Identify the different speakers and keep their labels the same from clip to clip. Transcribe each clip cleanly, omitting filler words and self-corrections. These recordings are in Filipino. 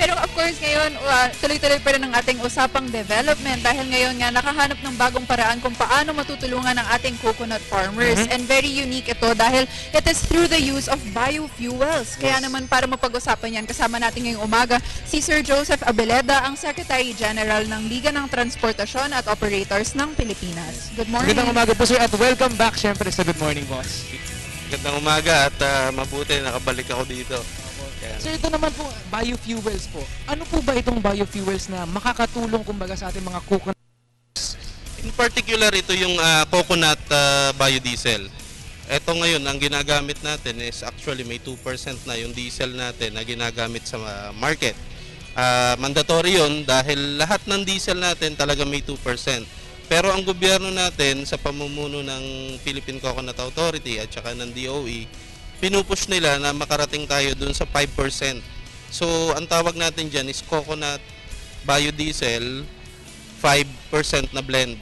Speaker 1: Pero of course ngayon, tuloy-tuloy pa rin ang ating usapang development dahil ngayon nga nakahanap ng bagong paraan kung paano matutulungan ang ating coconut farmers. And very unique ito dahil it is through the use of biofuels. Kaya naman para mapag-usapan yan, kasama natin ngayong umaga si Sir Joseph Abeleda, ang Secretary General ng Liga ng Transportasyon at Operators ng Pilipinas. Good morning.
Speaker 2: Magandang umaga po sir at welcome back syempre sa Good Morning Boss.
Speaker 3: Magandang umaga at mabuti nakabalik ako dito.
Speaker 2: Sir, ito naman po, biofuels po. Ano po ba itong biofuels na makakatulong kumbaga sa ating mga coconut?
Speaker 3: In particular, ito yung coconut biodiesel. Ito ngayon, ang ginagamit natin is actually may 2% na yung diesel natin na ginagamit sa market. Mandatory yun dahil lahat ng diesel natin talaga may 2%. Pero ang gobyerno natin sa pamumuno ng Philippine Coconut Authority at saka ng DOE, pinupush nila na makarating tayo dun sa 5%. So, ang tawag natin dyan is coconut biodiesel 5% na blend.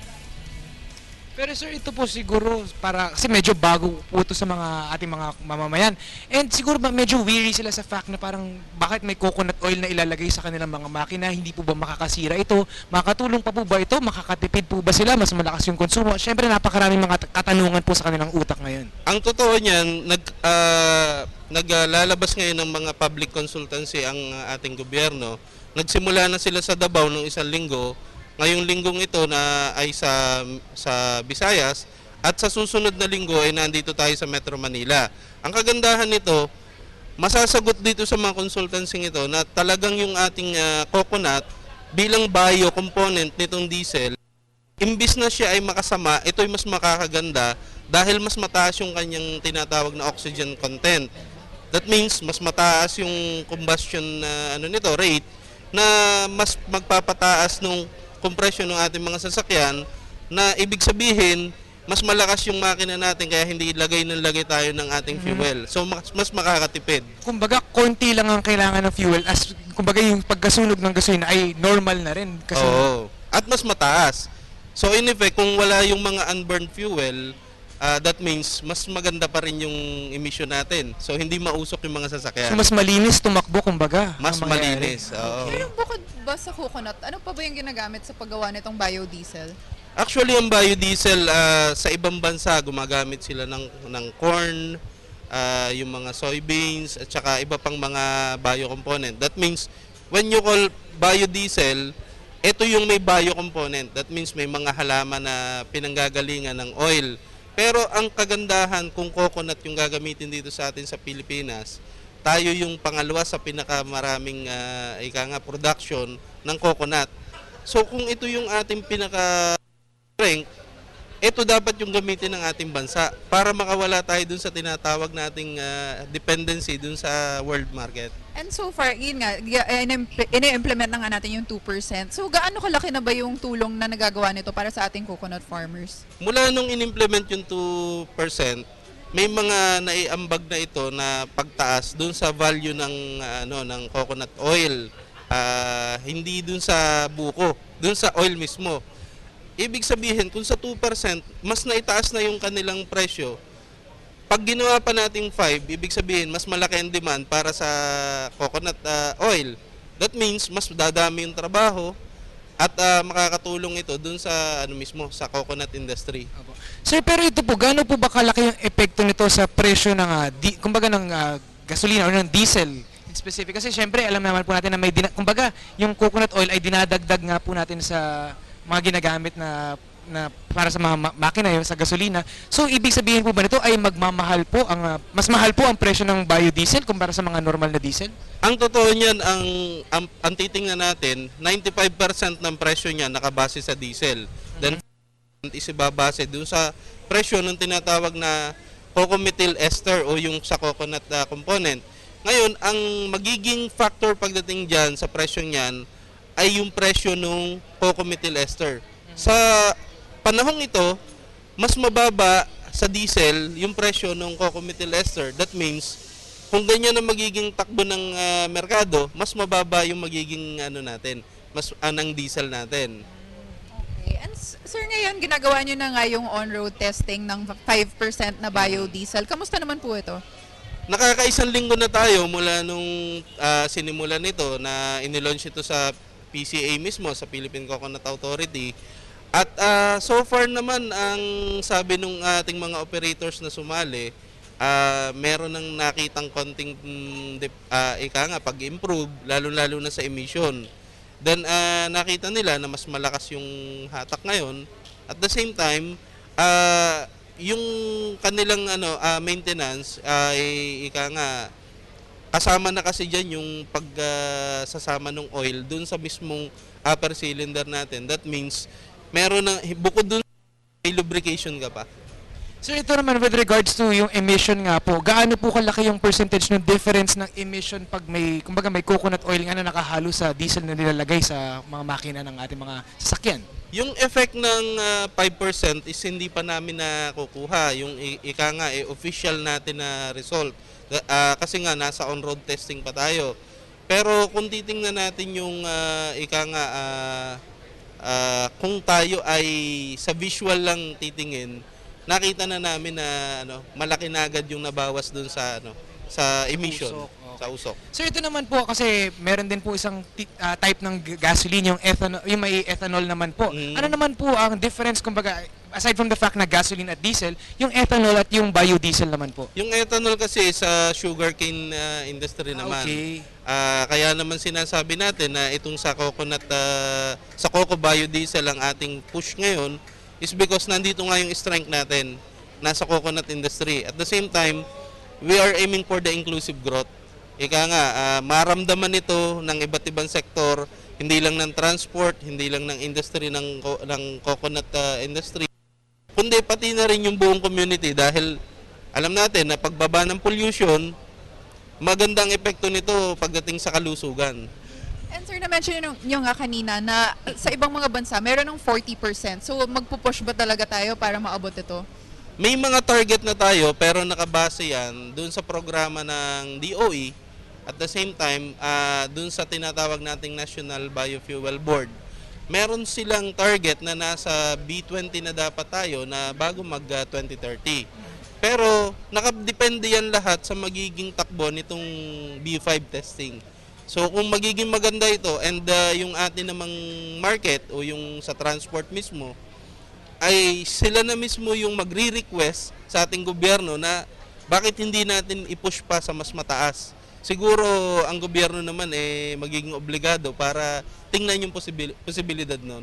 Speaker 2: Pero sir, ito po siguro para kasi medyo bago po ito sa mga ating mga mamamayan. And siguro ba medyo weary sila sa fact na parang bakit may coconut oil na ilalagay sa kanilang mga makina, hindi po ba makakasira ito? Makakatulong pa po ba ito? Makakatipid po ba sila? Mas malakas yung konsumo? Siyempre napakaraming mga katanungan po sa kanilang utak ngayon.
Speaker 3: Ang totoo niyan, naglalabas ngayon ng mga public consultancy ang ating gobyerno. Nagsimula na sila sa Davao noong isang linggo. Ngayong linggong ito na ay sa Visayas at sa susunod na linggo ay nandito tayo sa Metro Manila. Ang kagandahan nito, masasagot dito sa mga consultancy ito na talagang yung ating coconut bilang bio component nitong diesel, imbis na siya ay makasama, ito ay mas makakaganda dahil mas mataas yung kanyang tinatawag na oxygen content. That means mas mataas yung combustion nito rate na mas magpapataas nung compression ng ating mga sasakyan na ibig sabihin mas malakas yung makina natin kaya hindi lagay tayo ng ating fuel. So mas makakatipid.
Speaker 2: Kumbaga konti lang ang kailangan ng fuel as kumbaga yung pagkasunog ng gasolina ay normal na rin kasi
Speaker 3: At mas mataas. So in effect kung wala yung mga unburned fuel, that means mas maganda pa rin yung emission natin. So hindi mausok yung mga sasakyan.
Speaker 2: so mas malinis tumakbo kumbaga.
Speaker 3: Mas
Speaker 2: ang mangyayari.
Speaker 3: malinis. Oo.
Speaker 1: Pero bukod ba sa coconut, ano pa ba yung ginagamit sa paggawa nitong biodiesel?
Speaker 3: Actually, ang biodiesel sa ibang bansa gumagamit sila ng corn, yung mga soybeans at saka iba pang mga bio component. That means when you call biodiesel, ito yung may bio component. That means may mga halaman na pinanggagalingan ng oil. Pero ang kagandahan kung coconut yung gagamitin dito sa atin sa Pilipinas, tayo yung pangalawa sa pinakamaraming production ng coconut. So kung ito yung ating pinaka-strength, ito dapat yung gamitin ng ating bansa para makawala tayo dun sa tinatawag nating dependency dun sa world market.
Speaker 1: And so far, yun nga, ini-implement na nga natin yung 2%. So gaano kalaki na ba yung tulong na nagagawa nito para sa ating coconut farmers?
Speaker 3: Mula nung in-implement yung 2%, may mga naiambag na ito na pagtaas dun sa value ng coconut oil. Hindi dun sa buko, dun sa oil mismo. Ibig sabihin, kung sa 2%, mas naitaas na yung kanilang presyo. Pag ginawa pa nating 5, ibig sabihin, mas malaki ang demand para sa coconut oil. That means, mas dadami yung trabaho at makakatulong ito dun sa sa coconut industry.
Speaker 2: Sir, pero ito po, gaano po ba kalaki yung epekto nito sa presyo ng kumbaga ng gasolina o ng diesel in specific? Kasi syempre, alam naman po natin na kumbaga, yung coconut oil ay dinadagdag nga po natin sa mga ginagamit na para sa mga makina yung sa gasolina. So ibig sabihin po ba nito ay magmamahal po mas mahal po ang presyo ng biodiesel kumpara sa mga normal na diesel?
Speaker 3: Ang totoo niyan, ang titingnan natin, 95% ng presyo niya nakabase sa diesel. Then is ibabase dun sa presyo ng tinatawag na cocomethyl ester o yung sa coconut component. Ngayon, ang magiging factor pagdating dyan sa presyo niyan ay yung presyo ng cocomethyl ester. Sa panahong ito, mas mababa sa diesel yung presyo ng cocomethyl ester. That means, kung ganyan ang magiging takbo ng merkado, mas mababa yung magiging ng diesel natin.
Speaker 1: Okay. And sir, ngayon ginagawa nyo na nga yung on-road testing ng 5% na biodiesel. Kamusta naman po ito?
Speaker 3: Nakakaisang linggo na tayo mula nung sinimulan nito na inilaunch ito sa PCA mismo, sa Philippine Coconut Authority. At so far naman, ang sabi nung ating mga operators na sumali, meron ng nakitang konting pag-improve, lalo-lalo na sa emission. Then nakita nila na mas malakas yung hatak ngayon. At the same time, yung kanilang maintenance ay kasama na kasi diyan yung pagsasama ng oil dun sa mismong upper cylinder natin. That means meron na bukod dun may lubrication ka pa.
Speaker 2: Sir, ito naman with regards to yung emission nga po, gaano po kalaki yung percentage ng difference ng emission pag may, kumbaga may coconut oil nga na nakahalo sa diesel na nilalagay sa mga makina ng ating mga sasakyan?
Speaker 3: Yung effect ng 5% is hindi pa namin nakukuha. Yung official natin na result. Kasi nga nasa on-road testing pa tayo. Pero kung titingnan natin yung kung tayo ay sa visual lang titingin, nakita na namin na malaki na agad yung nabawas dun sa sa emission,
Speaker 2: Usok, okay.
Speaker 3: sa usok.
Speaker 2: Sir, ito naman po kasi meron din po isang type ng gasoline, yung ethanol, yung may ethanol naman po. Ano naman po ang difference, kumbaga, aside from the fact na gasoline at diesel, yung ethanol at yung biodiesel naman po?
Speaker 3: Yung ethanol kasi sa sugarcane industry naman.
Speaker 2: Okay.
Speaker 3: Kaya naman sinasabi natin na itong sa coconut, sa coco biodiesel ang ating push ngayon is because nandito nga yung strength natin nasa coconut industry. At the same time, we are aiming for the inclusive growth. Maramdaman ito ng iba't ibang sektor, hindi lang ng transport, hindi lang ng industry ng coconut industry, kundi pati na rin yung buong community dahil alam natin na pagbaba ng pollution, magandang epekto nito pagdating sa kalusugan.
Speaker 1: And sir, na-mention nyo nga kanina na sa ibang mga bansa, meron ng 40%. So magpupush ba talaga tayo para maabot ito?
Speaker 3: May mga target na tayo pero nakabase yan dun sa programa ng DOE at the same time dun sa tinatawag nating National Biofuel Board. Meron silang target na nasa B20 na dapat tayo na bago mag 2030. Pero nakadepende yan lahat sa magiging takbo nitong B5 testing. So kung magiging maganda ito and yung atin namang market o yung sa transport mismo, ay sila na mismo yung magre-request sa ating gobyerno na bakit hindi natin i-push pa sa mas mataas. Siguro ang gobyerno naman magiging obligado para tingnan yung posibilidad nun.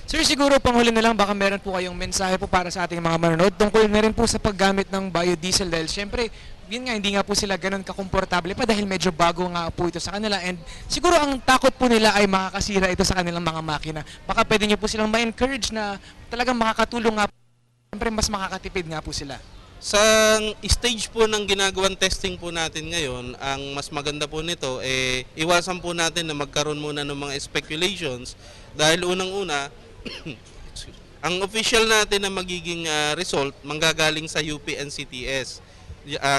Speaker 2: Sir, siguro panghuli na lang, baka meron po kayong mensahe po para sa ating mga manonood tungkol na rin po sa paggamit ng biodiesel dahil syempre, yun nga, hindi nga po sila ganun kakomportable pa dahil medyo bago nga po ito sa kanila and siguro ang takot po nila ay makakasira ito sa kanilang mga makina. Baka pwede nyo po silang ma-encourage na talagang makakatulong nga po, syempre mas makakatipid nga po sila.
Speaker 3: Sa stage po ng ginagawang testing po natin ngayon, ang mas maganda po nito, iwasan po natin na magkaroon muna ng mga speculations dahil unang-una, ang official natin na magiging result manggagaling sa UP and CTS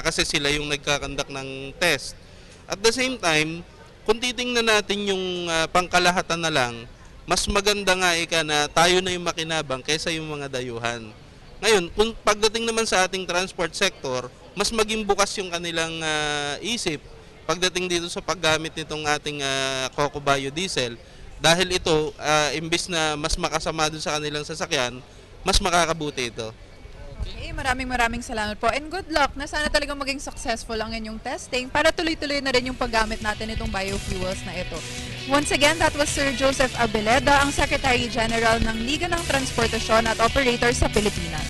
Speaker 3: kasi sila yung nagkakandak ng test. At the same time, kung titingnan natin yung pangkalahatan na lang, mas maganda nga na tayo na yung makinabang kaysa yung mga dayuhan. Ngayon, kung pagdating naman sa ating transport sector, mas maging bukas yung kanilang isip pagdating dito sa paggamit nitong ating coco biodiesel. Dahil ito, imbis na mas makasama doon sa kanilang sasakyan, mas makakabuti ito.
Speaker 1: Okay, maraming salamat po. And good luck na sana talagang maging successful ang inyong testing para tuloy-tuloy na rin yung paggamit natin itong biofuels na ito. Once again, that was Sir Joseph Abeleda, ang Secretary General ng Liga ng Transportasyon at Operators sa Pilipinas.